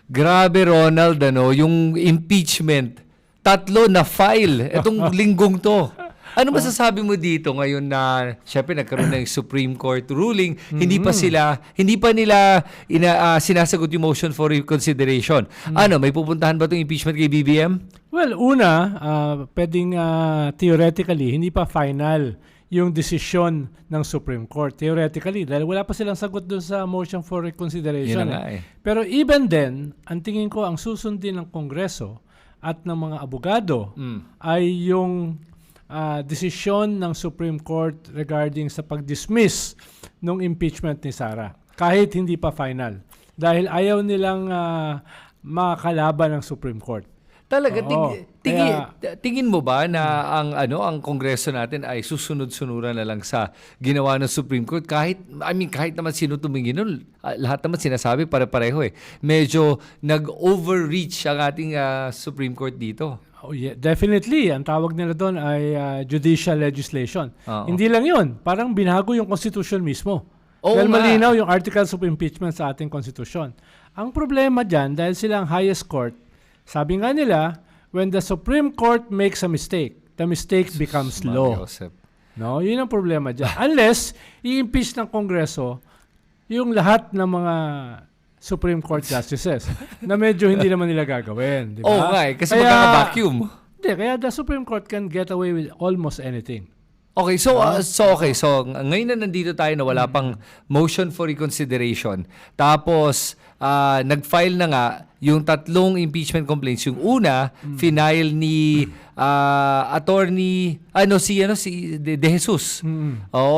Grabe, Ronald, yung impeachment, 3 na file itong linggong to. Ano masasabi mo dito ngayon na syempre nagkaroon ng Supreme Court ruling, hindi pa nila sinasagot yung motion for reconsideration. May pupuntahan ba itong impeachment kay BBM? Well, pwedeng theoretically, hindi pa final yung desisyon ng Supreme Court. Theoretically, dahil wala pa silang sagot doon sa motion for reconsideration. Yun na nga eh. Pero even then, ang tingin ko ang susundin ng Kongreso at ng mga abogado ay yung desisyon ng Supreme Court regarding sa pag-dismiss ng impeachment ni Sara. Kahit hindi pa final. Dahil ayaw nilang makakalaban ng Supreme Court. Talaga, tingin mo ba na ang Kongreso natin ay susunod-sunuran na lang sa ginawa ng Supreme Court? Kahit naman sino tumingin nun, lahat naman sinasabi pare-pareho eh. Medyo nag-overreach ang ating Supreme Court dito. Oh, yeah, definitely. Ang tawag nila doon ay judicial legislation. Hindi lang yun. Parang binago yung Constitution mismo. Dahil malinaw yung articles of impeachment sa ating Constitution. Ang problema dyan, dahil sila ang highest court, sabi nga nila, when the Supreme Court makes a mistake, the mistake becomes law. No, yun ang problema dyan. Unless, i-impeach ng Kongreso yung lahat ng mga Supreme Court justices na medyo hindi naman nila gagawin. Di ba? Kasi magkaka-vacuum. Hindi, kaya the Supreme Court can get away with almost anything. Okay, so ngayon na nandito tayo na wala pang motion for reconsideration. Tapos nag-file na nga yung 3 impeachment complaints. Yung una, final ni attorney si De Jesus.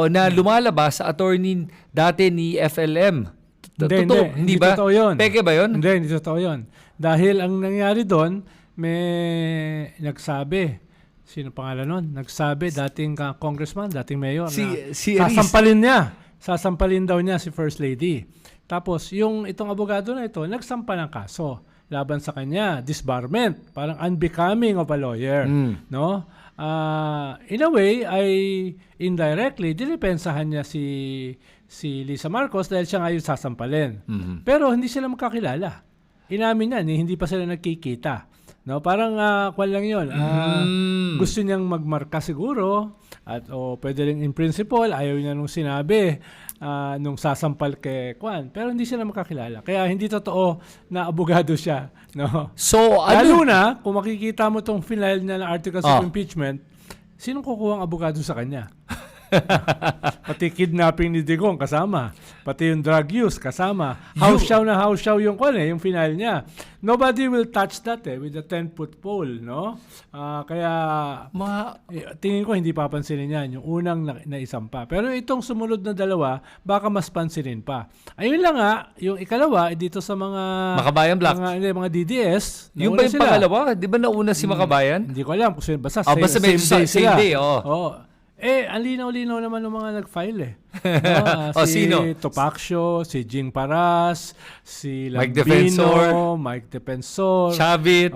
Na lumalabas sa attorney dati ni FLM. Hindi ba? Totoo yun. Peke ba yun? Hindi totoo yun. Dahil ang nangyari doon, may nagsabi, sino pangalan nun? Nagsabi, dating congressman, dating mayor, sasampalin daw niya si First Lady. Tapos, itong abogado na ito, nagsampa ng kaso laban sa kanya, disbarment, parang unbecoming of a lawyer. No? In a way, ay indirectly, dinipensahan niya si Lisa Marcos dahil siya ngayon sasampalin. Pero hindi sila magkakilala. Inamin niya, hindi pa sila nagkikita. No, parang lang 'yon. Gusto niyang magmarka siguro o pwede rin in principle, ayaw niya nung sinabi nung sasampal kay Kwan. Pero hindi sila makakilala. Kaya hindi totoo na abogado siya, no. So, lalo na kung makikita mo tong final niya na articles of impeachment, sinong kukuha ang abogado sa kanya? Pati kidnapping ni Digong kasama. Pati yung drug use kasama. House show yung yung final niya. Nobody will touch that with a 10-foot pole, no? Kaya tingin ko hindi papansinin yan yung unang naisampa. Pero itong sumunod na dalawa, baka mas pansinin pa. Ayun lang yung ikalawa dito sa mga Makabayan Black. Mga DDS. Yung ba yung pangalawa? Di ba nauna si Makabayan? Hindi ko alam. Basta same day. Ang linaw-linaw naman ng mga nag-file si sino? Topacio, si Jing Paras, si Lambino, Mike Defensor, Chavit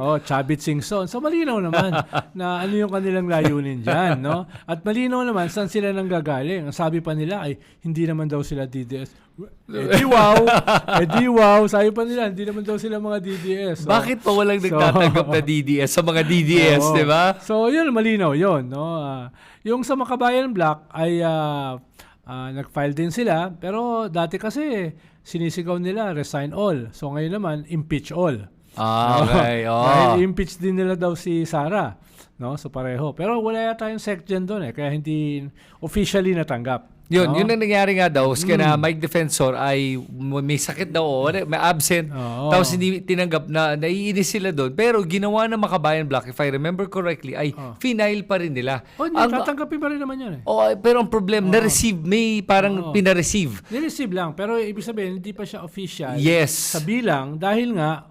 Singson. So malinaw naman na ano yung kanilang layunin dyan, no? At malinaw naman saan sila nanggagaling. Ang sabi pa nila ay hindi naman daw sila DDS. Wow. Sabi pa nila, hindi naman daw sila mga DDS. Bakit pa walang nagtatanggap na DDS sa mga DDS, di ba? So yun, malinaw yun, no? Yung sa Makabayan Black ay nag-file din sila, pero dati kasi sinisigaw nila resign all. So ngayon naman impeach all. Okay. Dahil impeach din nila daw si Sara, no? So pareho. Pero wala yata yung SecGen doon kaya hindi officially natanggap. Yun ang nangyari nga daw, na Mike Defensor ay may sakit daw may absent. Tapos hindi tinanggap na naiinis sila doon. Pero ginawa ng Makabayan Black, if I remember correctly, ay final pa rin nila. Tatanggapin pa rin naman yun pero ang problem, na-receive, may parang pina-receive. Na-receive lang, pero ibig sabihin, hindi pa siya official. Yes. Sa bilang, dahil nga,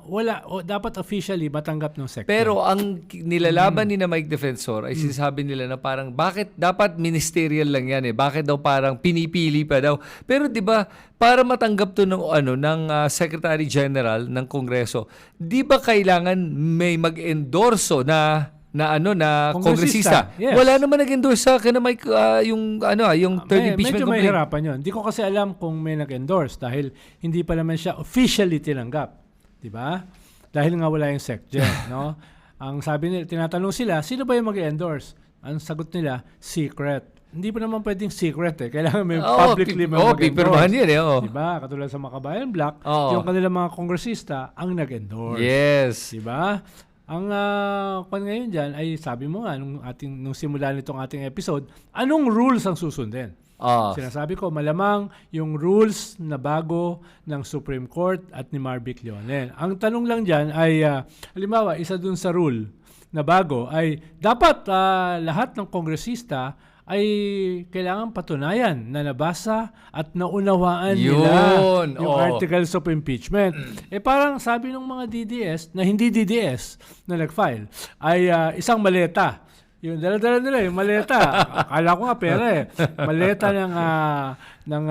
dapat officially matanggap ng sector. Pero ang nilalaban ni na Mike Defensor ay sinasabi nila na parang, bakit dapat ministerial lang yan Bakit daw parang pinipili pa daw. Pero 'di ba, para matanggap 'to ng Secretary General ng Kongreso, 'di ba kailangan may mag-endorso na kongresista? Yes. Wala naman nag-endorse sa akin na yung third impeachment medyo complaint. Mahirapan 'yon. Hindi ko kasi alam kung may nag-endorse dahil hindi pa naman siya officially tinanggap. 'di ba? Dahil nga wala yung SecGen, no? Ang sabi nila, tinatanong sila, sino ba yung mag-endorse? Ang sagot nila, secret. Hindi pa naman pwedeng secret eh. Kailangan may publicly mag-endorse. pipirmahan yan eh. Diba? Katulad sa Makabayan Black, Oo. yung kanilang mga kongresista ang nag-endorse. Yes. Diba? Ang kung ngayon dyan ay sabi mo nga nung simula nitong ating episode, anong rules ang susundin? Sinasabi ko, malamang yung rules na bago ng Supreme Court at ni Marvic Leonel. Ang tanong lang dyan ay, halimbawa, isa dun sa rule na bago ay dapat lahat ng kongresista ay kailangan patunayan na nabasa at naunawaan nila yung articles of impeachment. Parang sabi ng mga DDS na hindi DDS na nag-file ay isang maleta. Yung dala-dala nila, yung maleta. Akala ko nga pera eh. Maleta ng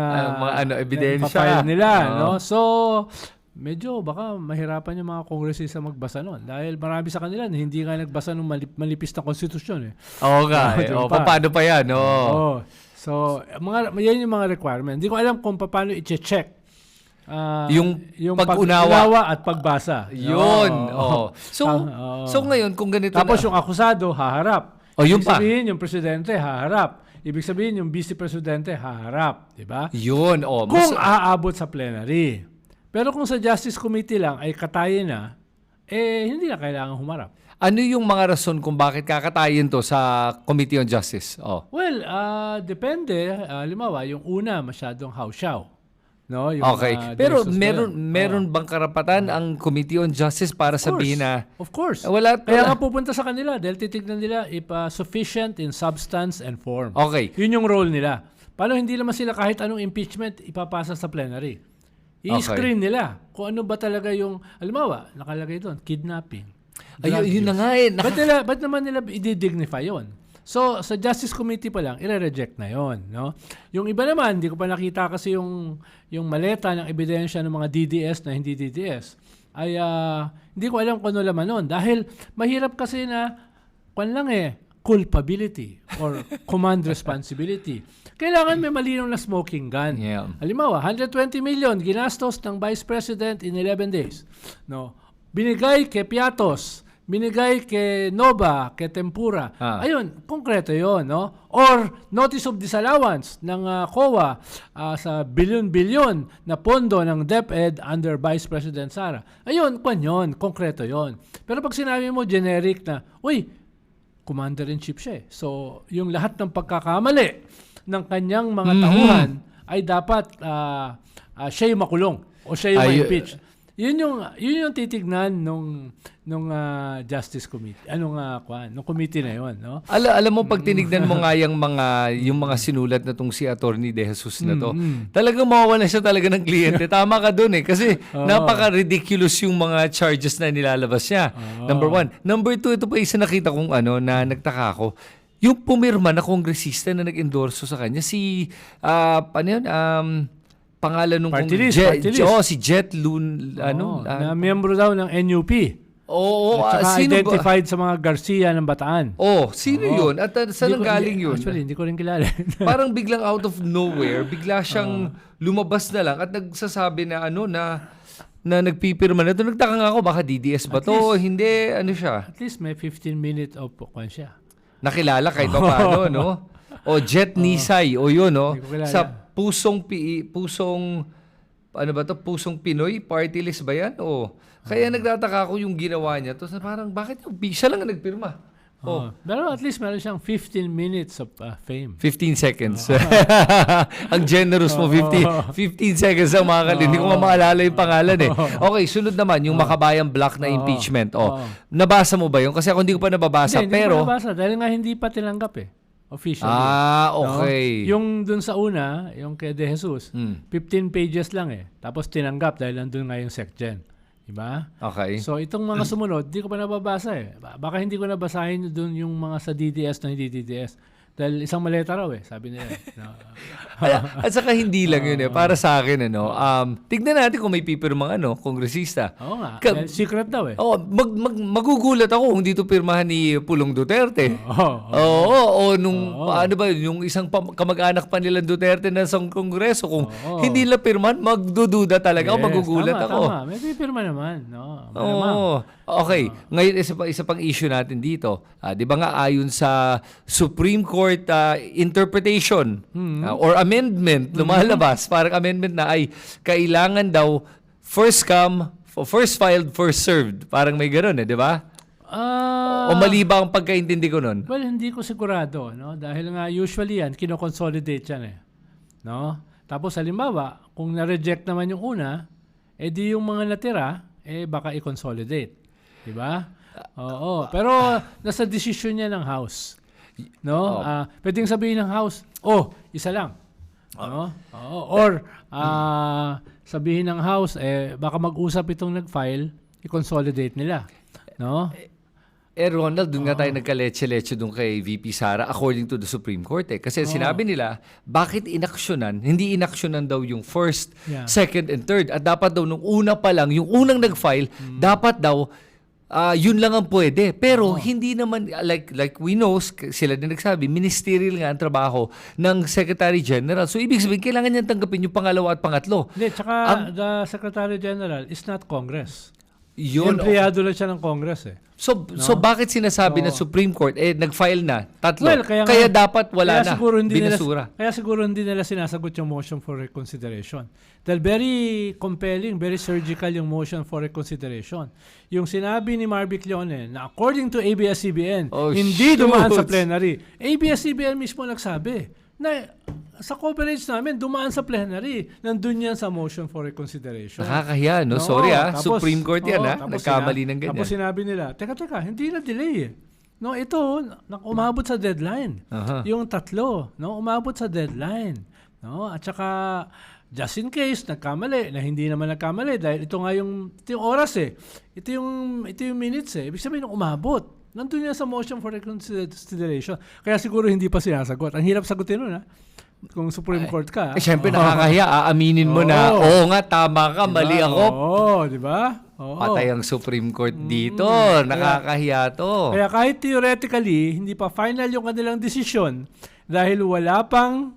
ebidensya file nila. No? So, medyo baka mahirapan yung mga kongresista magbasa nun. Dahil marami sa kanila na hindi nga nagbasa ng manipis na konstitusyon eh. Oo nga. Paano pa yan? So, yan yung mga requirement. Hindi ko alam kung paano i-check. Yung pag-unawa at pagbasa. Yun. So ngayon, kung ganito tapos yung akusado, haharap. Yun pa. Ibig sabihin, yung presidente, haharap. Ibig sabihin, yung vice-presidente, haharap. Diba? Yun. Kung aabot sa plenary. Pero kung sa Justice Committee lang ay katayin na, hindi na kailangan humarap. Ano yung mga rason kung bakit kakatayin to sa Committee on Justice? Well, depende. Halimbawa, yung una, masyadong hawsyaw. No? Yung, okay. Pero meron bang karapatan ang Committee on Justice para sabihin na... Of course. Wala. Kaya nga pupunta sa kanila dahil titignan nila if sufficient in substance and form. Okay. Yun yung role nila. Paano hindi naman sila kahit anong impeachment ipapasa sa plenary? I-screen nila kung ano ba talaga yung... Halimbawa, nakalagay doon, kidnapping. Yun na nga eh. Ba't naman nila i-dignify yun? So, sa Justice Committee pa lang, i-reject na yon, no? Yung iba naman, hindi ko pa nakita kasi yung maleta ng ebidensya ng mga DDS na hindi DDS, ay hindi ko alam kung ano laman nun. Dahil mahirap kasi na, culpability or command responsibility. Kailangan may malinaw na smoking gun. Yeah. Halimbawa, 120 million ginastos ng Vice President in 11 days. No? Binigay kay Piatos, binigay kay Nova, kay Tempura. Ayun, konkreto yon, no? Or notice of disallowance ng COA sa bilyon-bilyon na pondo ng DepEd under Vice President Sara. Ayun, konkreto yon. Pero pag sinabi mo generic na, commander-in-chief siya eh. So, yung lahat ng pagkakamali ng kanyang mga tauhan ay dapat siya yung makulong o siya yung ma-impeach. Yun yung titignan nung Justice Committee. Nung committee na yun, no? Alam mo pag tinignan mo nga yung mga sinulat na tong si Attorney De Jesus na to, talagang mawawala siya talaga ng kliyente. Tama ka doon eh kasi napaka-ridiculous yung mga charges na nilalabas niya. Number one. Number two, ito pa isa nakita kong na nagtaka ako. Yung pumirma na kongresista na nag-endorso sa kanya si pangalan nung party list. Si Jet Loon na miyembro daw ng NUP. At saka sino identified sa mga Garcia ng Bataan. Sino yun? At saan galing yun? Actually, hindi ko rin kilala. Parang biglang out of nowhere, bigla siyang lumabas na lang at nagsasabi na na nagpipirma na ito. Nagtaka nga ako, baka DDS ba to? Hindi, siya? At least may 15 minutes of kwan siya. Nakilala kahit pa paano, no? O Jet Nisay, yun, no? Sa pusong Pinoy party list ba yan? Kaya nagtataka ako yung ginawa niya. Tapos parang bakit siya lang ang nagpirma? Pero at least meron siyang 15 minutes of fame. 15 seconds. Ang generous mo, 15 seconds ang hindi ko maalala yung pangalan eh. Okay, sunod naman, yung Makabayan Black na impeachment. Nabasa mo ba yun? Kasi ako hindi ko pa nababasa. Hindi ko nabasa dahil nga hindi pa tinanggap eh. Officially. Okay. No? Yung dun sa una, yung kay De Jesus, 15 pages lang eh. Tapos tinanggap dahil nandun nga yung SecGen. Diba? Okay. So itong mga sumunod, hindi ko pa nababasa eh. Baka hindi ko nabasahin dun yung mga sa DDS na hindi DDS. Dahil isang maleta raw sabi nila. No? At saka hindi lang yun para sa akin, tignan natin kung may pipirmang kongresista. Oo nga. Ka- Dahil secret daw Magugulat ako kung dito pirmahan ni Pulong Duterte. Oo, yung isang kamag-anak pa nila Duterte na sa Kongreso, kung hindi nila pirmahan, magdududa talaga, magugulat ako. Tama. May pipirma naman. No? Oo. Okay. Ngayon, isa pang issue natin dito. Di ba nga ayon sa Supreme Court interpretation or amendment, lumalabas, parang amendment na ay kailangan daw first come, first filed, first served. Parang may gano'n di ba? O mali ba ang pagkaintindi ko nun? Well, hindi ko sigurado. No? Dahil nga usually yan, kino-consolidate yan No? Tapos halimbawa, kung na-reject naman yung una, di yung mga natira, baka i-consolidate. Di ba? Oo. Pero nasa decision niya ng House. No? Pwedeng sabihin ng House, isa lang. No? Or sabihin ng House, baka mag-usap itong nag-file, i-consolidate nila. No? Ronald, dun nga tayo nagka-leche-leche dun kay VP Sara according to the Supreme Court. Kasi sinabi nila, bakit hindi inaksyonan daw yung first, second, and third. At dapat daw nung una pa lang, yung unang nag-file, dapat daw yun lang ang pwede. Pero hindi naman, like we know, sila din nagsabi, ministerial nga ang trabaho ng Secretary General. So ibig sabihin, kailangan niyan tanggapin yung pangalawa at pangatlo. Hindi, tsaka the Secretary General is not Congress. Yun. Empleyado lang siya ng Congress So bakit sinasabi ng Supreme Court, nag-file na, tatlo. Well, kaya dapat wala na, binasura. Kaya siguro hindi nila sinasagot yung motion for reconsideration. Dahil very compelling, very surgical yung motion for reconsideration. Yung sinabi ni Marvic Leonen na according to ABS-CBN, hindi dumaan sa plenary. ABS-CBN mismo nagsabi na sa coverage namin, dumaan sa plenary. Nandun yan sa motion for reconsideration. Nakakahiya, no? Sorry Supreme Court yan nagkamali ng ganyan. Tapos sinabi nila, teka, hindi na delay No, ito, umabot sa deadline. Yung tatlo, no, umabot sa deadline. No? At saka, just in case, nagkamali, na hindi naman nagkamali, dahil ito nga yung oras Ito yung minutes Ibig sabihin, umabot. Nandun yan sa motion for reconsideration. Kaya siguro hindi pa sinasagot. Ang hirap sagutin nun, kung Supreme Court ka. Siyempre, nakakahiya. Aaminin mo na, nga, tama ka, diba? Mali ako. Di ba? Patay ang Supreme Court dito. Nakakahiya to. Kaya kahit theoretically, hindi pa final yung kanilang desisyon dahil wala pang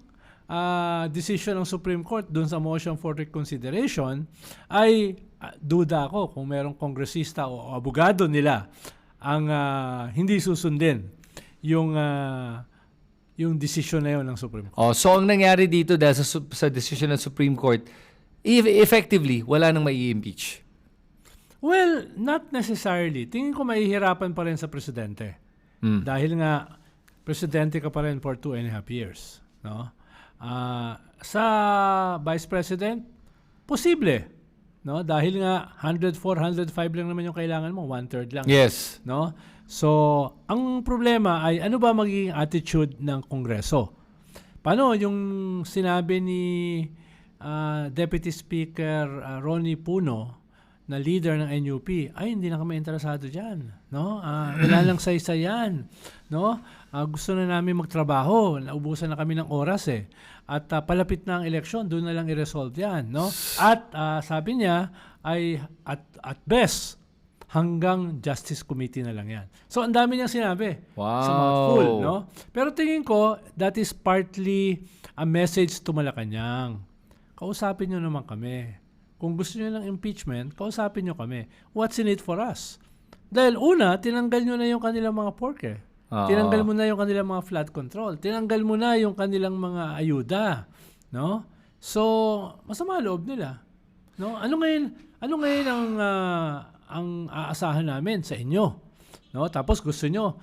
decision ng Supreme Court dun sa motion for reconsideration, ay duda ako kung merong kongresista o abogado nila ang hindi susundin yung decision na yun ng Supreme Court. So ang nangyari dito dahil sa decision ng Supreme Court, effectively, wala nang mai-impeach. Well, not necessarily. Tingin ko mahihirapan pa rin sa presidente. Dahil nga, presidente ka pa rin for 2.5 years. No? Sa vice president, posible. No? Dahil nga, 104, 105 lang naman yung kailangan mo. 1/3 lang. Yes. No? So, ang problema ay ano ba magiging attitude ng Kongreso? Paano yung sinabi ni Deputy Speaker Ronnie Puno na leader ng NUP, ay hindi na kami interesado diyan, no? Wala lang saysayan, no? Gusto na namin magtrabaho, naubusan na kami ng oras At palapit na ang eleksyon, doon na lang i-resolve 'yan, no? At sabi niya ay at best hanggang Justice Committee na lang 'yan. So ang dami niyang sinabi. Wow. Sa mouthful, no? Pero tingin ko that is partly a message to Malacanang. Kausapin niyo naman kami. Kung gusto niyo ng impeachment, kausapin niyo kami. What's in it for us? Dahil una, tinanggal niyo na yung kanilang mga pork Tinanggal mo na yung kanilang mga flood control. Tinanggal mo na yung kanilang mga ayuda, no? So, masama loob nila, no? Ano ngayon ang aasahan namin sa inyo, no? Tapos gusto niyo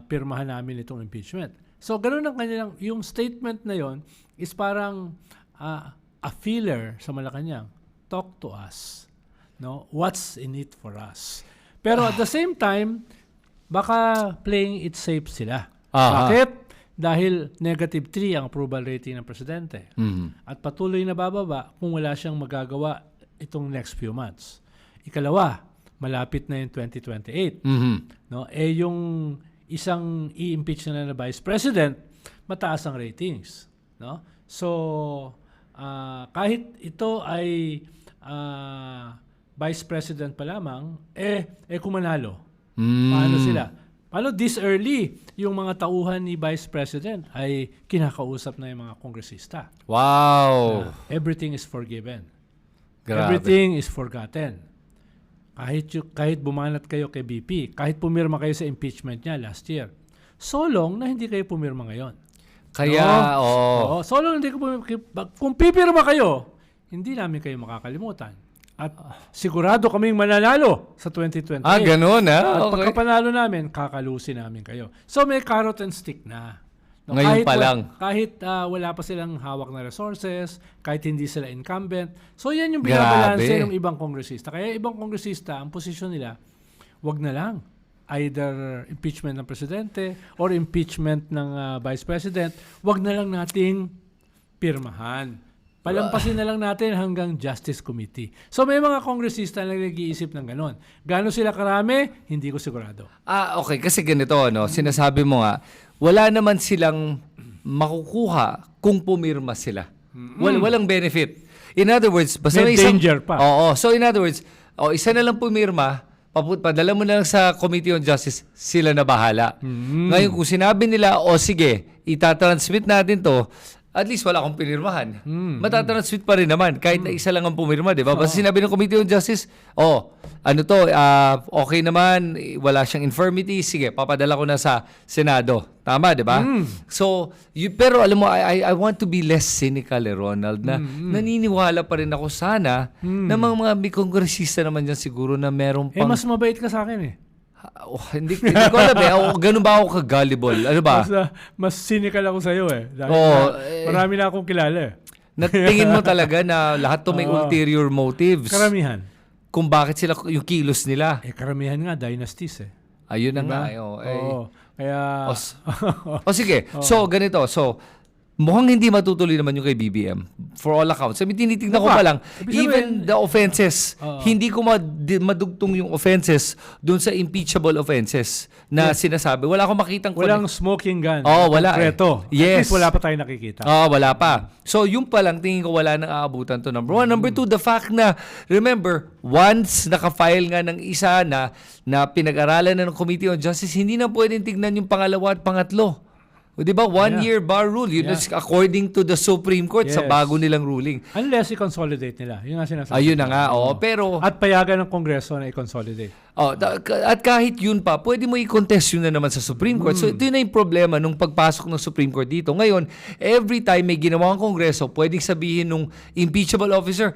pirmahan namin itong impeachment. So, ganoon ang kanilang yung statement na yon is parang a filler sa Malacanang. Talk to us, no? What's in it for us? Pero at the same time, baka playing it safe sila. Bakit? Dahil -3 ang approval rating ng presidente. At patuloy na bababa kung wala siyang magagawa itong next few months. Ikalawa, malapit na yung 2028. No? Yung isang i-impeach na vice president, mataas ang ratings, no? So kahit ito ay vice president pa lamang, kung manalo, paano sila? Paano this early, yung mga tauhan ni vice president ay kinakausap na yung mga kongresista? Wow. Everything is forgiven. Grabe. Everything is forgotten. Kahit bumanat kayo kay BP, kahit pumirma kayo sa impeachment niya last year, so long na hindi kayo pumirma ngayon. Kaya, Oo, so long na hindi kayo pumirma. Kung pipirma kayo, hindi namin kayo makakalimutan. At sigurado kaming mananalo sa 2028. ganun At Okay. pagkapanalo namin, kakalusin namin kayo. So may carrot and stick na. No, Ngayon pa lang. Kahit wala pa silang hawak na resources, kahit hindi sila incumbent. So yan yung binabalanse Grabe. ng ibang kongresista. Kaya ibang kongresista, ang posisyon nila, wag na lang. Either impeachment ng presidente or impeachment ng vice president, wag na lang nating pirmahan. Palampasin na lang natin hanggang Justice Committee. So may mga kongresista na nag-iisip ng ganon. Gano'n sila karami? Hindi ko sigurado. Okay. Kasi ganito, no? Sinasabi mo nga, wala naman silang makukuha kung pumirma sila. Walang benefit. In other words, basta May danger pa. Oo. So in other words, isa na lang pumirma, padala mo na lang sa Committee on Justice, sila na bahala. Ngayon, kung sinabi nila, sige, itatransmit natin to, at least wala akong pinirmahan. Matatransmit pa rin naman, kahit na isa lang ang pumirma, di ba? Basta sinabi ng Committee on Justice, okay naman, wala siyang infirmity, sige, papadala ko na sa Senado. Tama, di ba? So, pero alam mo, I want to be less cynical, Ronald, na naniniwala pa rin ako sana na mga may kongresista naman dyan siguro na meron pang... Mas mabait ka sa akin hindi ko alam ganun ba ako ka-gullible? Ano ba? Mas cynical ako sa'yo Dahil marami na akong kilala Natingin mo talaga na lahat to may ulterior motives. Karamihan. Kung bakit sila, yung kilos nila. Karamihan nga, dynasties Ayun na nga. Kaya... Sige. So, ganito. So, mukhang hindi matutuloy naman yung kay BBM. For all accounts. Tinitignan ko pa lang, even the offenses, hindi ko madugtong yung offenses dun sa impeachable offenses na sinasabi. Wala akong makitang... Walang smoking gun. Wala. Konkreto. Yes. At least wala pa tayo nakikita. Wala pa. So, yung pa lang, tingin ko wala nang aabutan to. Number one. Number two, the fact na, remember, once nakafile nga ng isa na pinag-aralan na ng Committee on Justice, hindi na pwedeng tignan yung pangalawa at pangatlo. O, di ba? One-year bar rule. Yun is according to the Supreme Court sa bago nilang ruling. Unless i-consolidate nila. Yun nga sinasabi. Ayun na nga. Pero... At payagan ng Kongreso na i-consolidate. At kahit yun pa, pwede mo i-contest yun na naman sa Supreme Court. So, ito na yung problema nung pagpasok ng Supreme Court dito. Ngayon, every time may ginawa ang Kongreso, pwedeng sabihin nung impeachable officer,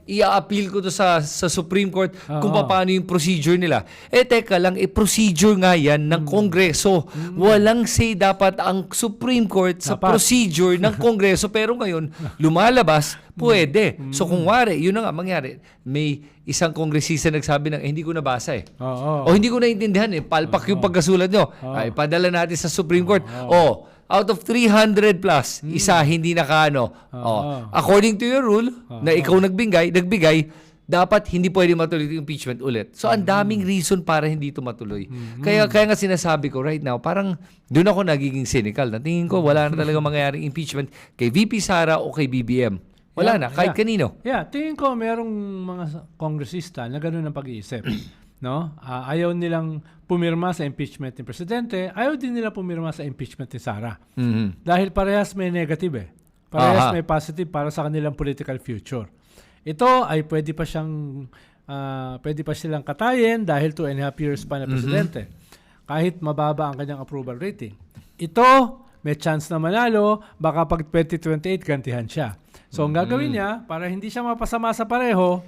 i-appeal ko to sa Supreme Court kung paano yung procedure nila. Teka lang, procedure nga yan ng Kongreso. Walang say dapat ang Supreme Court sa procedure ng Kongreso. Pero ngayon, lumalabas, pwede. So kung wari, yun na nga mangyari. May isang kongresista nagsabi ng, hindi ko nabasa o hindi ko naintindihan palpak yung pagkasulat nyo. Padala natin sa Supreme Court. Out of 300 plus, isa hindi nakaano. According to your rule, na ikaw nagbigay, dapat hindi pwede matuloy yung impeachment ulit. So, ang daming reason para hindi ito matuloy. Kaya nga sinasabi ko right now, parang doon ako nagiging cynical. Natingin ko, wala na talaga mangyayaring impeachment kay VP Sara o kay BBM. Wala na, kahit kanino. Tingin ko merong mga kongresista na gano'n ang pag-iisip. No? Ayaw nilang pumirma sa impeachment ng presidente, ayaw din nila pumirma sa impeachment ni Sara. Dahil parehas may negative Parehas may positive para sa kanilang political future. Ito ay pwede pa silang katayin dahil 2.5 years pa na presidente. Kahit mababa ang kanyang approval rating. Ito, may chance na manalo, baka pag 2028 gantihan siya. So, ang gagawin niya, para hindi siya mapasama sa pareho,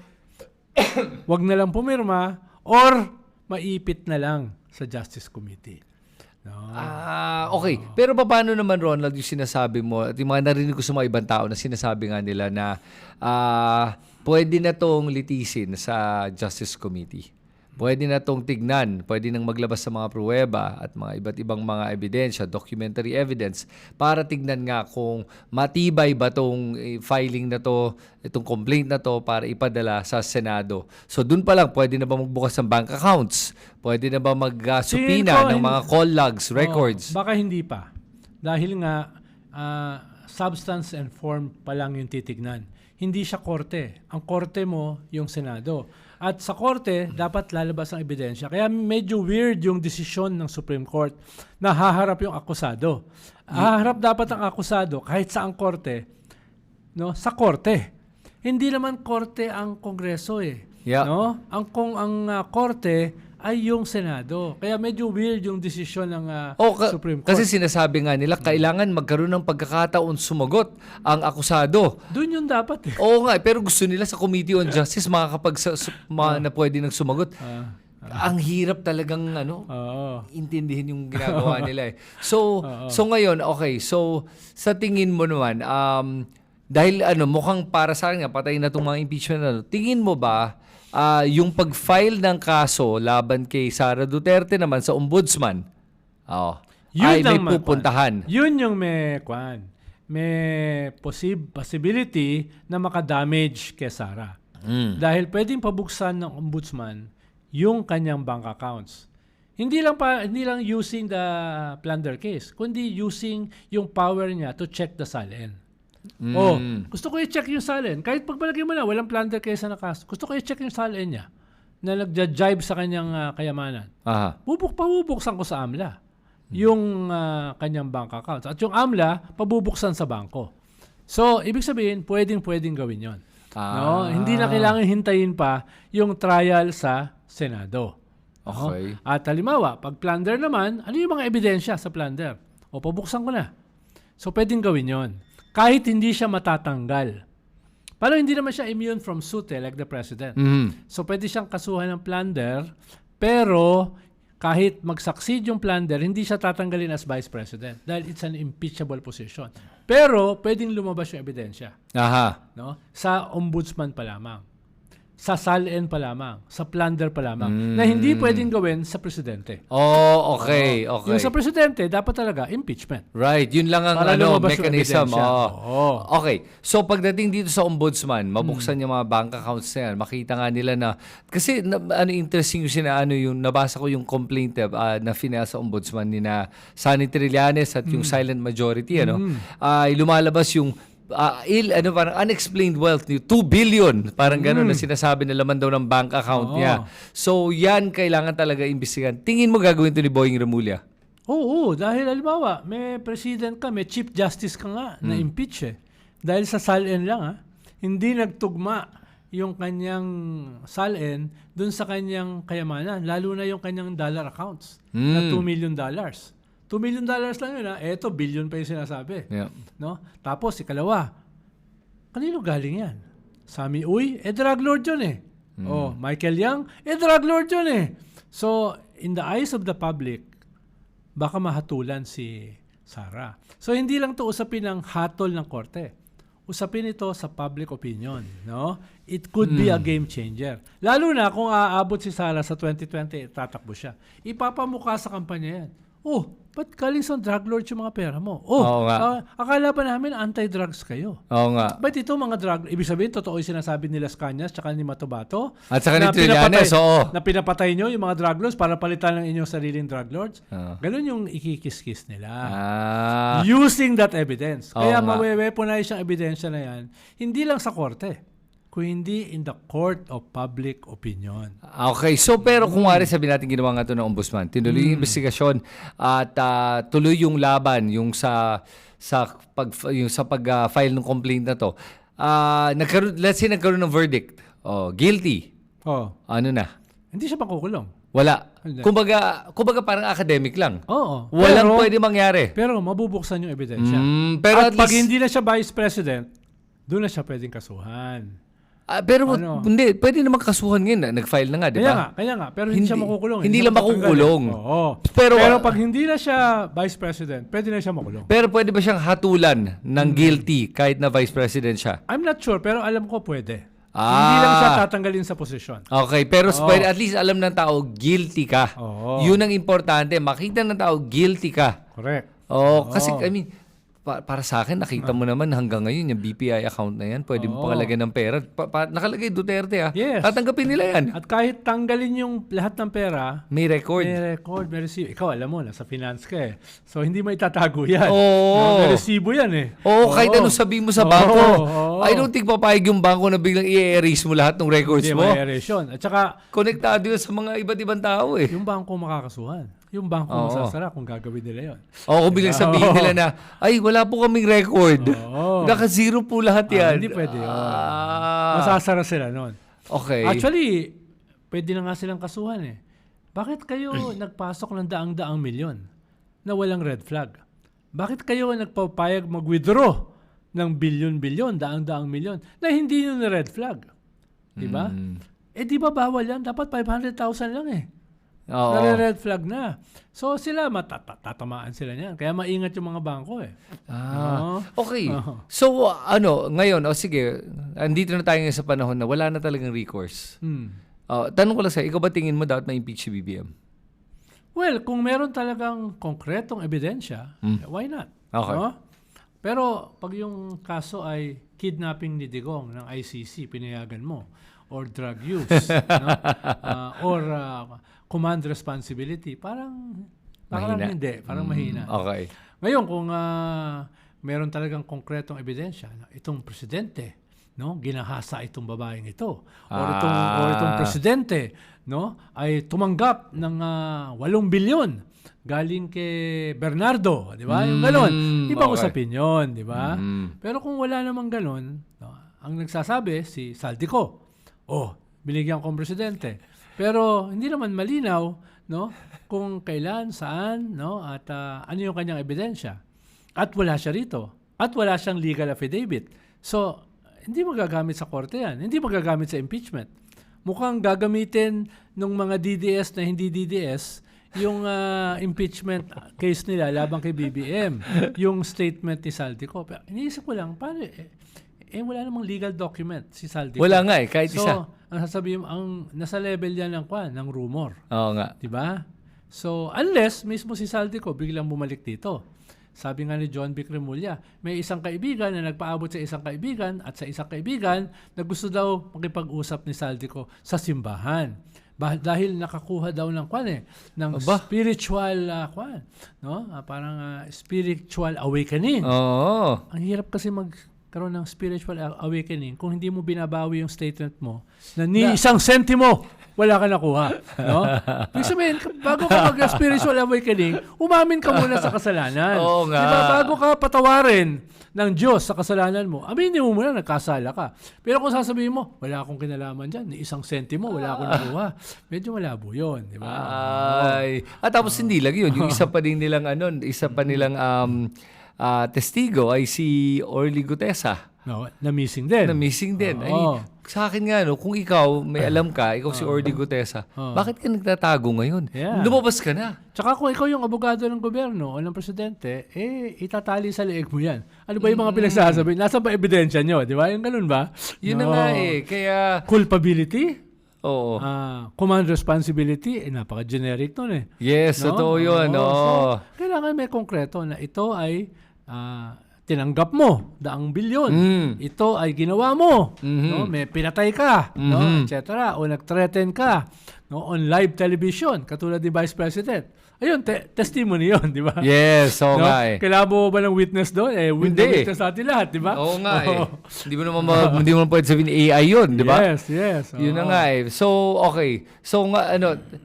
wag na lang pumirma or maipit na lang sa Justice Committee. No. Okay. Pero paano naman, Ronald, yung sinasabi mo at yung mga narinig ko sa mga ibang tao na sinasabi nga nila na pwede na tong litisin sa Justice Committee. Pwede na tong tignan, pwede nang maglabas sa mga pruweba at mga iba't ibang mga ebidensya, documentary evidence, para tignan nga kung matibay ba tong filing na to, itong complaint na to para ipadala sa Senado. So dun pa lang, pwede na ba magbukas ng bank accounts? Pwede na ba mag-supina ng mga call logs, records? Baka hindi pa. Dahil nga, substance and form pa lang yung titignan. Hindi siya korte. Ang korte mo, yung Senado. At sa korte, dapat lalabas ang ebidensya. Kaya medyo weird yung desisyon ng Supreme Court na haharap yung akusado. Haharap dapat ang akusado kahit sa ang korte, no, sa korte. Hindi naman korte ang Kongreso Yeah. no? Ang korte ay yung Senado. Kaya medyo weird yung desisyon ng Supreme Court. Kasi sinasabi nga nila, kailangan magkaroon ng pagkakataon sumagot ang akusado. Doon yun dapat Oo nga, pero gusto nila sa Committee on Justice na pwede nang sumagot. Ang hirap talagang intindihin yung ginagawa nila So ngayon, okay. So sa tingin mo naman, dahil mukhang para sa akin nga patay na itong mga impeachment tingin mo ba yung pag-file ng kaso laban kay Sara Duterte naman sa ombudsman, ay may pupuntahan? Yun yung may possibility na makadamage kay Sara. Dahil pwedeng pabuksan ng ombudsman yung kanyang bank accounts. Hindi lang using the plunder case, kundi using yung power niya to check the salin. Gusto ko i-check yung salin. Kahit pagpalagay mo na, walang plunder case na kaso. Gusto ko i-check yung salin niya na nagja-jibe sa kanyang kayamanan. Pabubuksan ko sa AMLA yung kanyang bank account. At yung AMLA, pabubuksan sa bangko. So, ibig sabihin, pwedeng gawin yon. No? Hindi na kailangan hintayin pa yung trial sa Senado. Okay. At halimbawa, pag plunder naman, ano yung mga ebidensya sa plunder? Pabuksan ko na. So, pwedeng gawin yon. Kahit hindi siya matatanggal. Parang hindi naman siya immune from suit like the president. So pwede siyang kasuhan ng plunder, pero kahit mag-succeed yung plunder, hindi siya tatanggalin as vice president dahil it's an impeachable position. Pero pwedeng lumabas yung ebidensya. No? Sa ombudsman pa lamang. Sa SALN pa lamang, sa plunder pa lamang, na hindi pwedeng gawin sa presidente. Okay. Yung sa presidente, dapat talaga impeachment. Right, yun lang ang mechanism. Okay, so pagdating dito sa ombudsman, mabuksan yung mga bank accounts na yan, makita nga nila na, kasi interesting yung nabasa ko yung complaint na final sa ombudsman ni na Sunny Trillanes at yung silent majority, lumalabas yung parang unexplained wealth, 2 billion, parang gano'n na sinasabi na laman daw ng bank account niya. So, yan kailangan talaga imbestigahan. Tingin mo gagawin ito ni Boying Remulla? Oo, dahil halimbawa, may president ka, may chief justice ka nga na impeach Dahil sa SALN lang hindi nagtugma yung kanyang SALN dun sa kanyang kayamanan, lalo na yung kanyang dollar accounts na $2 million. $2 million lang yun Eto, billion pa yung sinasabi. Yeah. No? Tapos, ikalawa, kanino galing yan? Sammy Uy, drug lord yun Michael Yang, drug lord yun So, in the eyes of the public, baka mahatulan si Sara. So, hindi lang to usapin ng hatol ng korte. Usapin ito sa public opinion. No? It could be a game changer. Lalo na kung aabot si Sara sa 2020, tatakbo siya. Ipapamukha sa kampanya yan. Ba't galing sa drug lord yung mga pera mo? Akala pa namin anti-drugs kayo. Oo nga. Ba't ito mga drug, ibig sabihin, totoo yung sinasabi nila Cañas tsaka ni Matobato? At saka ni Trillanes, Na pinapatay nyo yung mga drug lords para palitan ng inyong sariling drug lords? Ganun yung ikikis-kis nila. Using that evidence. Kaya mawe-weaponize yung ebidensya na yan, hindi lang sa korte, kundi in the court of public opinion. Okay, so pero kung wari sabihin natin ginawa nga ito ng ombudsman, tinuloy yung investigasyon at tuloy yung laban yung sa pag-file ng complaint na to. Let's say nagkaroon ng verdict. Guilty. Ano na? Hindi siya makukulong. Wala. Kumbaga parang academic lang. pero, Walang pwede mangyari. Pero mabubuksan yung ebidensya. Pero at pag hindi na siya vice president, doon na siya pwedeng kasuhan. Pero hindi, pwede naman kasuhan ngayon. Nag-file na nga, di ba? Kaya nga. Pero hindi siya makukulong. Hindi lang makukulong. Pero pag hindi na siya vice president, pwede na siya makulong. Pero pwede ba siyang hatulan ng guilty kahit na vice president siya? I'm not sure, pero alam ko pwede. Hindi lang siya tatanggalin sa posisyon. Okay, pero pwede, at least alam ng tao, guilty ka. Yun ang importante. Makita ng tao, guilty ka. Correct. Kasi, I mean, para sa akin, nakita mo naman hanggang ngayon, yung BPI account na yan, pwede mo pakalagyan ng pera. Nakalagay Duterte Yes. Tatanggapin nila yan. At kahit tanggalin yung lahat ng pera, May record. may record, may resibo. Ikaw, alam mo, nasa finance ka eh. So, hindi mo itatago yan. Oo. May resibo yan eh. Oo, kahit anong sabihin mo sa bangko. Oo. I don't think papayag yung bangko na biglang i-erase mo lahat ng records Hindi, mo. may erase yun. At saka, Konektado yun sa mga iba't ibang tao eh. yung bangko makakasuhan. Yung bangko masasara kung gagawin nila yun. Oo, kung biglang sabihin nila na, ay, wala po kaming record. Oo. Naka-zero po lahat yan. Hindi pwede yun. Ah, Masasara sila nun. okay. Actually, pwede na nga silang kasuhan eh. Bakit kayo nagpasok ng daang-daang milyon na walang red flag? Bakit kayo nagpapayag mag-withdraw ng bilyon-bilyon, daang-daang milyon na hindi yun na red flag? Diba? Di ba bawal yan? Dapat 500,000 lang eh. Oo. Nare-red flag na. So sila, tatamaan sila niyan. Kaya maingat yung mga bangko eh. Okay. Oo. So, ngayon, sige, andito na tayo ngayon sa panahon na wala na talagang recourse. Tanong ko lang sa'yo, ikaw ba tingin mo dapat ma-impeach si BBM? Well, kung meron talagang konkretong ebidensya, why not? Okay. No? Pero pag yung kaso ay kidnapping ni Digong ng ICC, pinayagan mo, or drug use, no? Or command responsibility, parang Mahina. hindi, parang mahina. Okay. Ngayon, kung meron talagang konkretong ebidensya na itong presidente, no, ginahasa itong babaeng ito, or itong presidente, no, ay tumanggap ng 8 bilyon galing kay Bernardo, di ba? Yung gano'n. Iba usapin yun, di ba? Pero kung wala namang gano'n, no, ang nagsasabi si Saldico, binigyan kong presidente. Pero hindi naman malinaw, no, kung kailan, saan, no, at ano yung kanyang ebidensya. At wala siya rito. At wala siyang legal affidavit. So, hindi magagamit sa korte yan. Hindi magagamit sa impeachment. Mukhang gagamitin ng mga DDS na hindi DDS yung impeachment case nila labang kay BBM. Yung statement ni Saldico. Pero iniisip ko lang, paano wala namang legal document si Saldico. Wala nga kahit so, isa. ang sasabihin mo, nasa level yan ng rumor. Oo nga. Diba? So, unless mismo si Saldico biglang bumalik dito. Sabi nga ni John Vic Remulla, may isang kaibigan na nagpaabot sa isang kaibigan at sa isang kaibigan na gusto daw makipag-usap ni Saldico sa simbahan. Dahil nakakuha daw ng ng spiritual no? Parang spiritual awakening. Oo. Ang hirap kasi magkaroon ng spiritual awakening kung hindi mo binabawi yung statement mo na isang sentimo wala ka nakuha. No? Ibig sabihin, bago ka mag-spiritual awakening, umamin ka muna sa kasalanan. Oo nga. Diba? Bago ka patawarin ng Diyos sa kasalanan mo, aminin mo muna, nagkasala ka. Pero kung sasabihin mo, wala akong kinalaman dyan, ni isang sentimo, wala akong nakuha, medyo malabo yun. Diba? At tapos hindi lang yun. Yung isa pa nilang testigo ay si Orly Gutesa. No, na missing din. Na missing din. Ay, Oo. sa akin nga, kung ikaw, may alam ka, ikaw si Orly Gutesa, bakit ka nagtatago ngayon? Yeah. Lumabas ka na. Tsaka kung ikaw yung abogado ng gobyerno o ng presidente, itatali sa leeg mo yan. Ano ba yung mga pinagsasabi? Nasaan ba ebidensya nyo? Di ba? Yung ganun ba? Yun na nga Kaya, Culpability? oo. Command responsibility? Napaka-generic nun eh. Yes, totoo yun. So, kailangan may konkreto na ito ay tinanggap mo, 2 bilyon. Ito ay ginawa mo. No? May pinatay ka, no? etc. O nag-threaten ka, no? On live television, katulad ni Vice President. Ayun, testimony yun, di ba? Yes, oo nga Kailangan mo ba ng witness doon? Hindi. Witness natin lahat, di ba? Oo nga Hindi mo naman pwede sabihin AI yun, di ba? Yes. Yun na nga So, okay. So,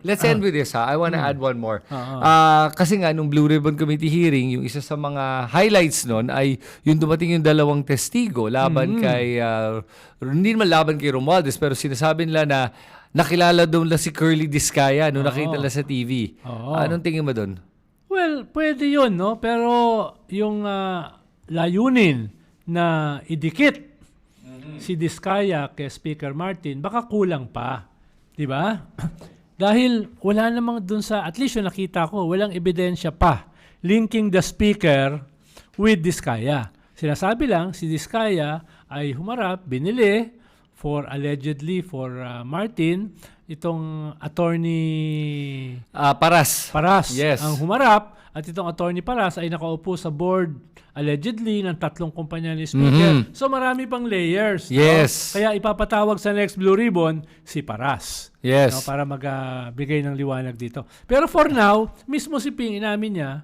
let's end with this I wanna add one more. Kasi nga, nung Blue Ribbon Committee hearing, yung isa sa mga highlights nun ay yung dumating yung 2 testigo laban kay, hindi naman laban kay Romualdez, pero sinasabi nila na nakilala doon si Curly Discaya nung nakita nila sa TV. Anong tingin mo doon? Well, pwede yun, no? Pero yung layunin na idikit si Discaya kay Speaker Martin, baka kulang pa. Di ba? Dahil wala namang doon at least yung nakita ko, walang ebidensya pa linking the Speaker with Discaya. Sinasabi lang, si Discaya ay humarap, binili, allegedly for Martin, itong attorney Paras. Paras Yes. ang humarap at itong attorney Paras ay nakaupo sa board allegedly ng 3 kumpanya ni Speaker. So marami pang layers. Yes. No? Kaya ipapatawag sa next Blue Ribbon si Paras. Yes. No? Para magbigay ng liwanag dito. Pero for now, mismo si Ping inamin niya,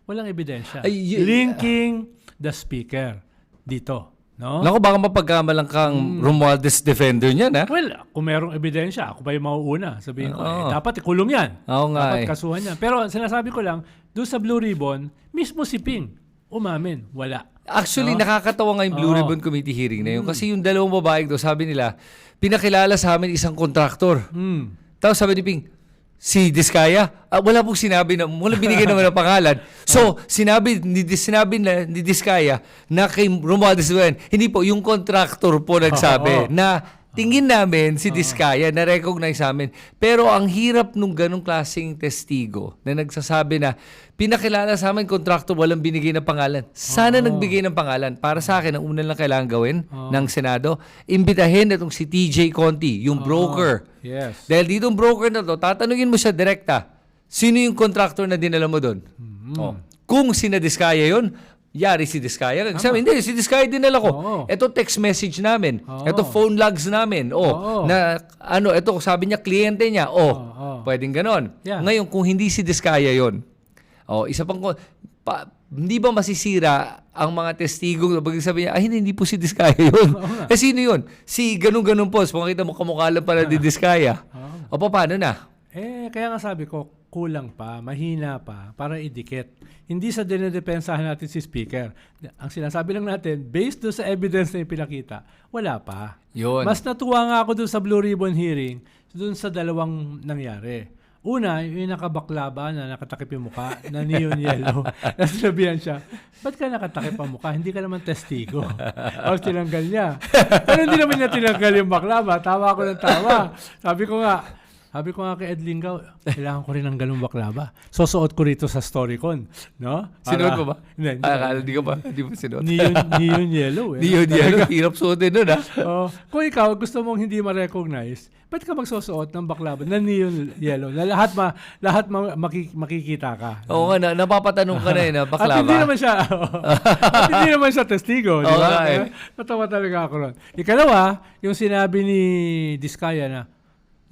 walang ebidensya. Linking the Speaker dito. No? Naku, baka mapagkamalang kang Romualdez defender niyan, ha? Well, kung merong ebidensya, ako pa yung mauuna. Sabihin ko, Oo. dapat ikulong yan. Oo nga Dapat eh. kasuhan yan. Pero sinasabi ko lang, doon sa Blue Ribbon, mismo si Ping, umamin, wala. Actually, nakakatawa nga yung Blue Oo. Ribbon Committee hearing na yun. Kasi yung dalawang babaeng to, sabi nila, pinakilala sa amin isang kontraktor. Tapos sabi ni Ping, si Diskaya, wala pong sinabi na, wala binigay naman ng pangalan. So, sinabi ni Diskaya na kay Romualdez, hindi po, yung contractor po nagsabi na tingin namin si Diskaya, na-recognize namin. Pero ang hirap nung ganong klaseng testigo na nagsasabi na pinakilala sa amin contractor, walang binigay na pangalan. Sana nagbigay ng pangalan. Para sa akin, ang una lang kailangan gawin ng Senado, imbitahin na itong si TJ Conti, yung broker. Yes. Dahil dito ang broker na to, tatanungin mo siya direkta, sino yung contractor na dinala mo doon? Kung sinadiskaya yun, yari si Diskaya. Sabi, hindi, si Diskaya dinala ko. Ito text message namin. Ito phone logs namin. Na ito sabi niya kliyente niya. Pwedeng ganon. Yeah. Ngayon kung hindi si Diskaya 'yon. Isa pang hindi ba masisira ang mga testigo pag sabi niya, hindi po si Diskaya 'yon. Sino 'yon? Si ganun-ganun po. Kung makita mo kamukha lang pala ni Diskaya. Paano na? Kaya nga sabi ko, kulang pa, mahina pa, para idikit. Hindi sa dinedepensahan natin si Speaker. Ang sinasabi lang natin, based doon sa evidence na ipinakita, wala pa. Yun. Mas natuwa nga ako doon sa Blue Ribbon hearing, doon sa dalawang nangyari. Una, yung nakabaklaba na nakatakip yung mukha, na neon yellow. Nasabihan siya, ba't ka nakatakip ang mukha? Hindi ka naman testigo. O tinanggal niya. Pero hindi naman niya tinanggal yung baklaba. Tawa ako ng tawa. Sabi ko nga kay Ed Lingaw, kailangan ko rin ng ganung baklava. Susuot ko rito sa StoryCon. No? Sinuot mo ba? Hindi. Hindi ba sinuot? Neon yellow. Neon yellow. Hirap suotin nun, ha? Kung ikaw, gusto mong hindi ma-recognize, ba't ka magsusuot ng baklava na neon yellow? Na lahat makikita ka. Oo nga, napapatanong ka na baklava. At hindi naman siya testigo. Di ba? Natawa talaga ako ron. Ikalawa, yung sinabi ni Diskaya na,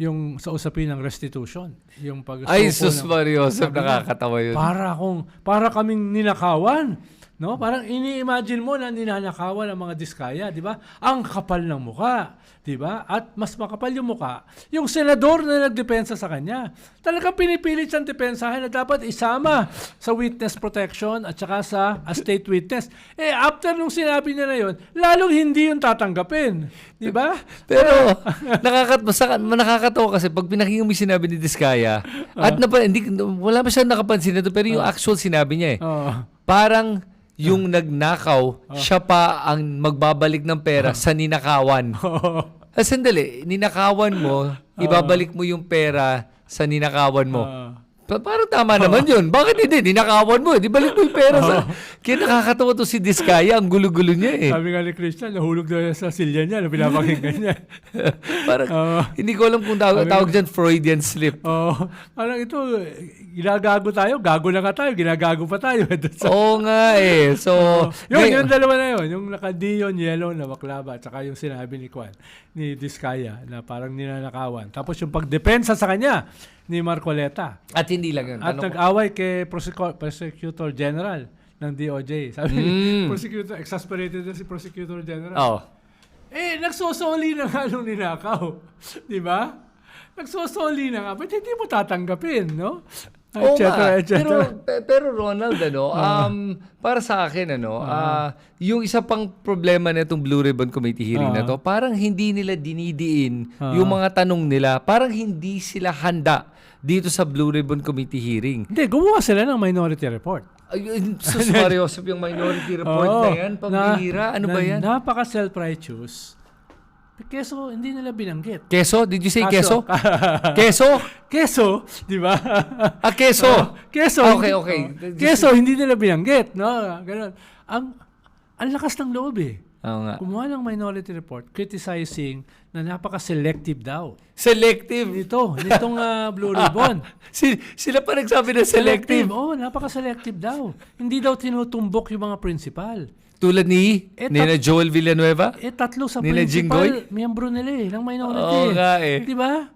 yung sa usapin ng restitution, yung Ay, sus Mariosep, nakakatawa yun. Para kaming ninakawan, no? Parang ini-imagine mo na ninanakawan ang mga Diskaya, di ba? Ang kapal ng mukha, di ba? At mas makapal yung mukha, yung senador na nagdepensa sa kanya. Talagang pinipilit siyang depensahan na dapat isama sa witness protection at saka sa state witness. After nung sinabi niya na yun, lalong hindi yung tatanggapin. Di ba? Pero nakakatawa kasi pag pinakinggan mo yung sinabi ni Diskaya, at wala pa siya nakapansin na to, pero yung actual sinabi niya parang yung nagnakaw, siya pa ang magbabalik ng pera sa ninakawan. Sandali, ninakawan mo, ibabalik mo yung pera sa ninakawan mo. Parang tama naman yun. Bakit hindi? Ninakawan mo. Di balik mo yung pera. Kaya nakakatawa to si Diskaya. Ang gulo-gulo niya eh. Sabi nga ni Christian, nahulog daw sa silya niya na pinapakinggan niya. Parang, hindi ko alam kung tawag dyan Freudian slip. Parang ito, ginagago tayo. Gago na nga tayo. Ginagago pa tayo. Oo nga eh. So, yung dalawa na yun. Yung naka-neon yellow na baklava. At saka yung sinabi ni Diskaya na parang ninanakawan. Tapos yung pagdepensa sa kanya ni Marcoleta. At hindi lang yun. At nag-away kay Prosecutor General ng DOJ. Sabi Prosecutor, exasperated na si Prosecutor General. Nagsusoli na nga nung ninakaw. Di ba? Nagsusoli na nga. Ba't hindi mo tatanggapin, no? Oo nga. Pero Ronald, para sa akin, yung isa pang problema na itong Blue Ribbon Committee hearing na to, parang hindi nila dinidiin yung mga tanong nila. Parang hindi sila handa dito sa Blue Ribbon Committee hearing. Hindi, gumawa sila ng minority report. Sus Mariosep, yung minority report na yan, pambihira. Ano ba yan? Napaka-self-righteous. Keso, hindi nila binanggit. Keso? Did you say keso? Keso? Keso, di ba? Keso. Keso. Okay. Keso, hindi nila binanggit, no? Ganun. Ang lakas ng loob eh. Oo nga. Kumuha ng Minority Report criticizing na napaka-selective daw. Selective. Nitong Blue Ribbon. Sila pa nagsabi na selective. Oo, napaka-selective daw. Hindi daw tinutumbok yung mga principal. Tulad ni Nina Joel Villanueva? Tatlo sa Nina principal, Jinggoy? miyembro nila ng minority. Oo nga eh. Di ba?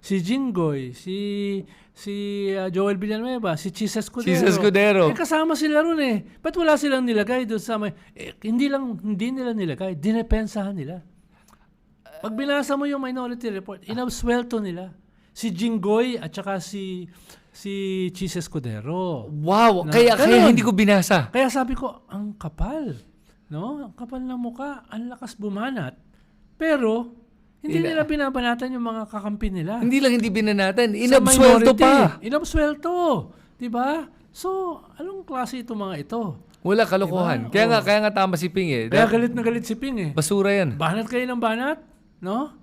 Si Jinggoy, si Joel Villanueva, si Chis Escudero. Kasama sila ron eh. Ba't wala silang nilagay doon sa hindi nila nilagay, dinepensahan nila. Pag binasa mo yung Minority Report, inabswelto nila. Si Jinggoy at saka si Chis Escudero. Wow, kaya hindi ko binasa. Kaya sabi ko, ang kapal. No? Ang kapal na mukha, ang lakas bumanat. Pero, hindi nila binabanatan yung mga kakampi nila. Hindi lang hindi binanatan, inabswelto pa. Inabswelto. Diba? So, anong klase itong mga ito? Wala, kalokohan. Diba? Kaya nga tama si Ping eh. Kaya galit na galit si Ping eh. Basura yan. Banat kayo ng banat? No?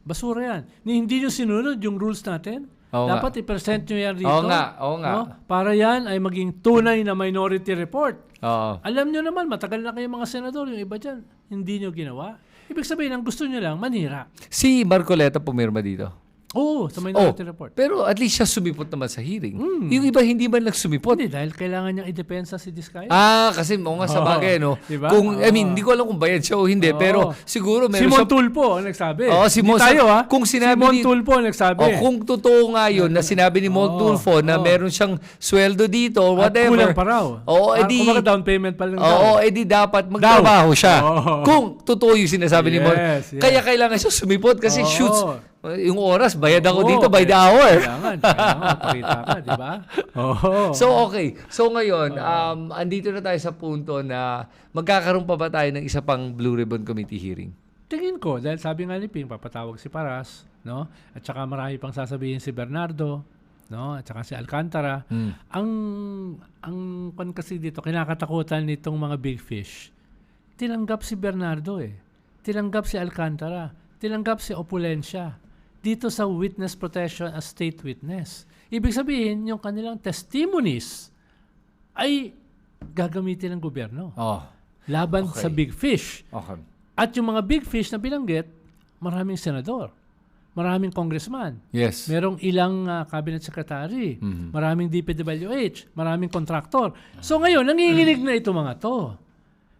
Basura yan. Hindi nyo sinunod yung rules natin? Oo Dapat i-present nyo yan rito. Oo nga. No? Para yan ay maging tunay na Minority Report. Oo. Alam nyo naman, matagal na kayo mga senador, yung iba dyan, hindi nyo ginawa. Ibig sabihin, ang gusto nyo lang, manira. Si Marcoleta pumirma dito. Oo, sa Minority Report. Pero at least siya sumipot naman sa hearing. Yung iba hindi man lang sumipot. Hindi, dahil kailangan niyang idepensa si Diskaya. Kasi nga sa bagay, no? Diba? Hindi ko alam kung bayad siya o hindi, pero siguro si meron Montulfo ang nagsabi. si Hindi tayo, ha? Kung sinabi si Montulfo ang nagsabi. Kung totoo nga yun na sinabi ni Montulfo na meron siyang sweldo dito, whatever. At kulang pa raw. Kung down payment pa lang daw. Edi dapat magtrabaho siya. Oo. Kung totoo yung sinasabi ni Montulfo. Yes. Kaya kailangan siya sumipot kasi shoots. Yung oras, bayad ako dito by the kaya- hour. Kailangan, pakita ka, di ba? So, okay. So, ngayon, andito na tayo sa punto na magkakaroon pa ba tayo ng isa pang Blue Ribbon Committee hearing? Tingin ko, dahil sabi nga ni Ping, papatawag si Paras, no? At saka marami pang sasabihin si Bernardo, no? At saka si Alcantara. Ang kasi dito, kinakatakutan nitong mga big fish, tinanggap si Bernardo tinanggap si Alcantara, tinanggap si Opulencia dito sa witness protection as state witness. Ibig sabihin, yung kanilang testimonies ay gagamitin ng gobyerno laban sa big fish. Okay. At yung mga big fish na binanggit, maraming senador, maraming congressman, Yes. merong ilang cabinet secretary, maraming DPWH, maraming contractor. So ngayon, nanginginig na ito mga to.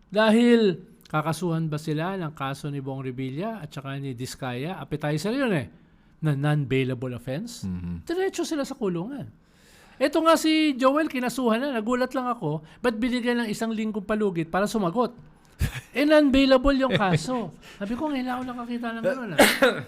Dahil kakasuhan ba sila ng kaso ni Bong Revilla at saka ni Diskaya? Appetizer yun na non-bailable offense. Diretso sila sa kulungan. Ito nga si Joel, kinasuhan na. Nagulat lang ako, ba't binigyan ng 1 linggong palugit para sumagot? Non-bailable yung kaso. Sabi ko, ngayon ako nakakita ng gano'n.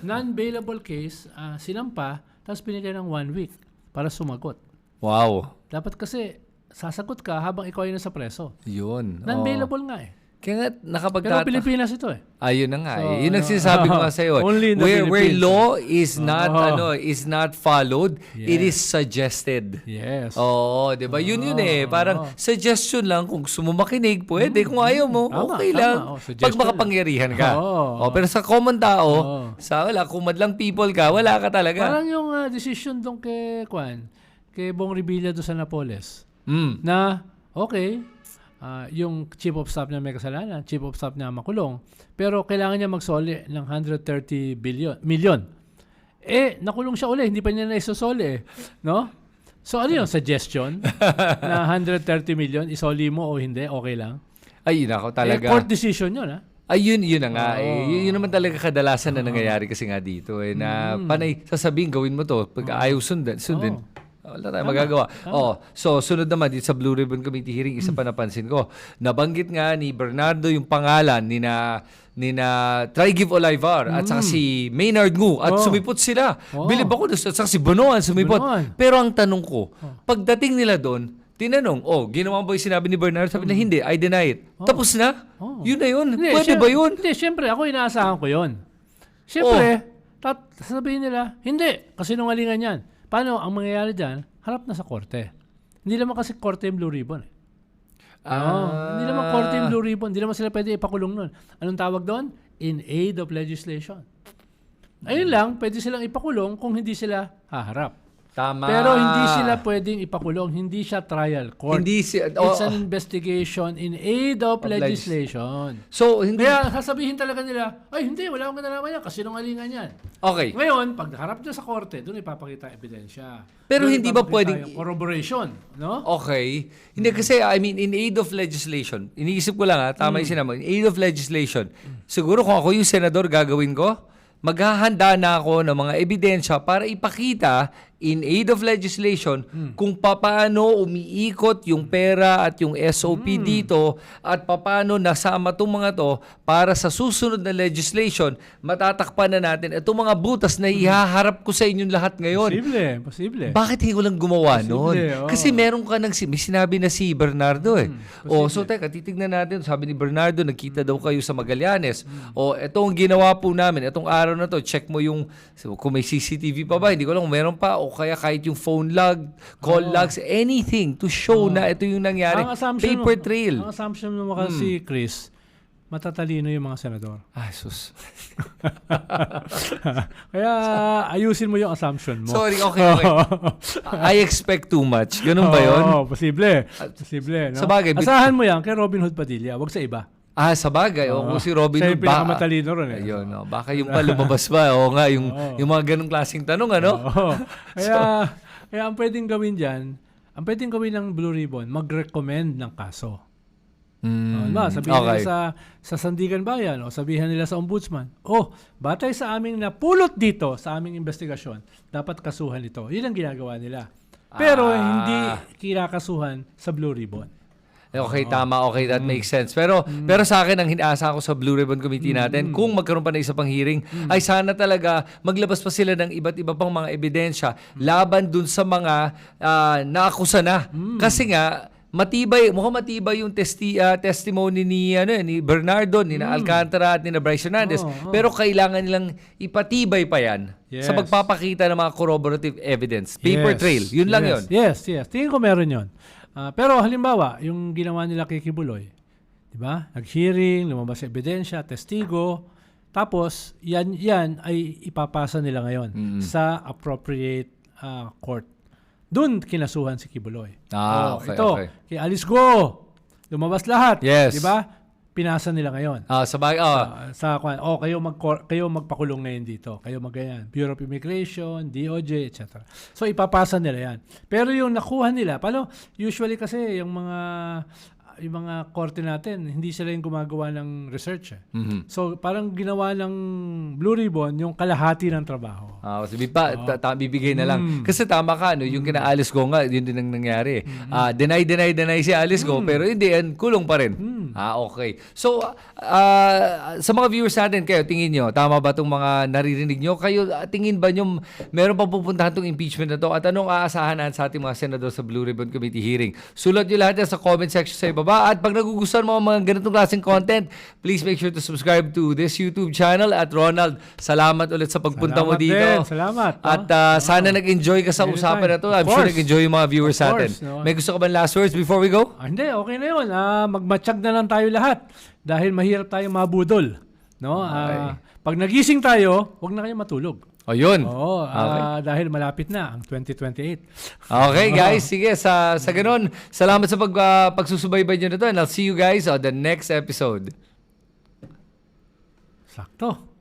Non-bailable case, sinampa, tapos binigyan ng 1 week para sumagot. Wow. Dapat kasi, sasagot ka habang ikaw ay nasa preso. Yun. Non-bailable nga Kaya nga, Pero nakapagtata. Pilipinas ito Ayun na nga. So, Yun ang sinasabi ko nga sa'yo. Only in the Where Philippines. law is not is not followed, it is suggested. Yes. Oo, 'di ba? Yun parang suggestion lang kung gusto mo makinig, pwede. Kung ayaw mo, Tama, okay tama. lang. Suggestion Pag makapangyarihan ka. Pero sa common tao, sa kung madlang people ka, wala ka talaga. Parang yung decision doon kay Bong Revilla doon sa Napoles. Na, okay, yung chief of staff niya may kasalanan, chief of staff niya makulong, pero kailangan niya magsoli ng 130 million. Nakulong siya uli, hindi pa niya naisosoli no? So ano yun, suggestion na 130 million, isoli mo o hindi, okay lang? Ay, nako talaga. Court decision yun, Ayun, yun na nga. Yun naman talaga kadalasan na nangyayari kasi nga dito. Na panay, sasabihin, gawin mo to. Pag ayaw sundin. Wala tayong magagawa. So sunod naman dito sa Blue Ribbon Committee hearing, isa pa napansin ko. Nabanggit nga ni Bernardo yung pangalan ni na Trigiv Olivar at saka si Maynard Ngu at sumipot sila. Bilib ako doon at saka si Bonoan sumipot. Pero ang tanong ko, pagdating nila doon, tinanong, ginawa mo ba yung sinabi ni Bernardo? Sabi na hindi, I deny it. Tapos na? Yun na yun. Hindi, Pwede ba yun? Hindi, syempre, ako inaasahan ko yun. Syempre, sasabihin nila, hindi, kasi nungalingan yan. Paano ang mangyayari dyan? Harap na sa korte. Hindi naman kasi korte yung Blue Ribbon. Hindi naman korte yung Blue Ribbon. Hindi naman sila pwede ipakulong nun. Anong tawag doon? In aid of legislation. Ayun lang, pwede silang ipakulong kung hindi sila haharap. Tama. Pero hindi sila pwedeng ipakulong. Hindi siya trial court. Hindi It's an investigation in aid of legislation. So, hindi... Kaya sasabihin talaga nila, ay hindi, wala akong kinalaman yan, kasinungalingan yan. Okay. Ngayon, pag harap niya sa korte, doon ipapakita ang ebidensya. Pero Doon hindi ba ipapakita pwedeng- yung corroboration, no? Okay. Hindi kasi, I mean, in aid of legislation, iniisip ko lang tama yung sinabi, in aid of legislation, siguro kung ako yung senador, gagawin ko, maghahanda na ako ng mga ebidensya para ipakita in aid of legislation kung paano umiikot yung pera at yung SOP dito at paano nasama itong mga to para sa susunod na legislation, matatakpan na natin itong mga butas na ihaharap ko sa inyong lahat ngayon. Posible. Bakit hindi ko lang gumawa Posible, noon? oo. Kasi meron ka may sinabi na si Bernardo so teka, titignan natin. Sabi ni Bernardo, nagkita daw kayo sa Magallanes. Itong ginawa po namin, itong araw na to, check mo yung, kung may CCTV pa ba, hindi ko lang kung meron pa, o kaya kahit yung phone log, call logs, anything to show na ito yung nangyari. Paper trail. Ang assumption mo kasi, Chris, matatalino yung mga senador. Ay, sus. Kaya ayusin mo yung assumption mo. Sorry, okay. I expect too much. Ganun ba yun? Oo, posible. Posible, no? Sabagay, Asahan mo yan kay Robin Hood Padilla, wag sa iba. Sa bagay. O kung si Robin Siya Hood, yung pinakamatalino ron eh. Ayun, baka yung pa lumabas pa. O nga, yung mga ganung klaseng tanong, ano? Oo. Kaya ang pwedeng gawin dyan, ang pwedeng gawin ng Blue Ribbon, mag-recommend ng kaso. Sabihin nila sa Sandigan Bayan o sabihin nila sa Ombudsman, batay sa aming napulot dito sa aming investigasyon, dapat kasuhan ito. Yun ang ginagawa nila. Pero hindi kinakasuhan sa Blue Ribbon. Okay, tama. Okay, that makes sense. Pero sa akin, ang hinaasa ko sa Blue Ribbon Committee natin, kung magkaroon pa na isa pang hearing, ay sana talaga maglabas pa sila ng iba't iba pang mga ebidensya laban dun sa mga naakusa na. Kasi nga, mukhang matibay yung testimony ni Bernardo, ni Alcantara at ni Bryce Hernandez. Pero kailangan nilang ipatibay pa yan sa pagpapakita ng mga corroborative evidence. Paper trail. Yun lang yun. Yes. Tingin ko meron yun. Pero halimbawa, yung ginawa nila kay Kibuloy, di ba? Nag-hearing, lumabas sa ebidensya, testigo, tapos yan ay ipapasa nila ngayon sa appropriate court. Doon kinasuhan si Kibuloy. Okay. Kay Alice Go, lumabas lahat, Yes. di ba? Pinasa nila ngayon. Kayo magpakulong ngayon dito. Kayo magganyan. Bureau of Immigration, DOJ, etc. So ipapasa nila yan. Pero yung nakuha nila, usually kasi yung mga korte natin, hindi sila yung gumagawa ng research. So parang ginawa ng Blue Ribbon yung kalahati ng trabaho. Bibigay na lang. Kasi tama ka, yung kina Alice Go nga, yun din ang nangyari. Deny si Alice Go, pero hindi, kulong pa rin. Okay. So, sa mga viewers natin, kayo, tingin nyo, tama ba itong mga naririnig nyo? Kayo, tingin ba nyo, meron pa pupuntahan itong impeachment na to? At anong aasahan sa ating mga senador sa Blue Ribbon Committee hearing? Sulat nyo lahat yan sa comment section sa ibaba. At pag nagugustuhan mo ang mga ganitong klaseng content, please make sure to subscribe to this YouTube channel. At Ronald, salamat ulit sa pagpunta mo dito. Salamat. At sana nag-enjoy ka sa usapan na to. I'm sure nag-enjoy yung mga viewers natin. May gusto ka ba last words before we go? Hindi, okay na yun. Magmatsyag na lang tayo lahat dahil mahirap tayo mabudol. No? Pag nagising tayo, huwag na kayo matulog. Yun. Dahil malapit na ang 2028. Okay, guys. Sige, sa ganun, salamat sa pagsusubaybay nyo na to. And I'll see you guys on the next episode. Sakto.